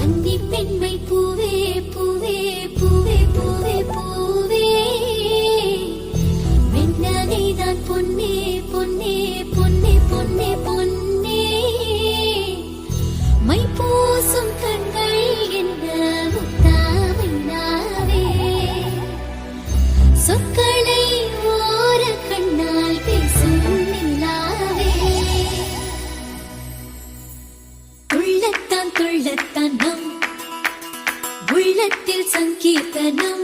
வந்தி பெண்மை பூவே பூவே பூவே பூவே பூவே வெண்ணனைதான் பொன்னே பொன்னே பொன்னே பொன்னே பொன்னே மை பூசும் கண்கள் என்ன முத்தாமைனாவே சொற்களை ஓர கண்ணால் பேசும் நிலாவே உள்ளத்தான் துள்ளத்தான் நம் உள்ளத்தில் சங்கீர்த்தனம்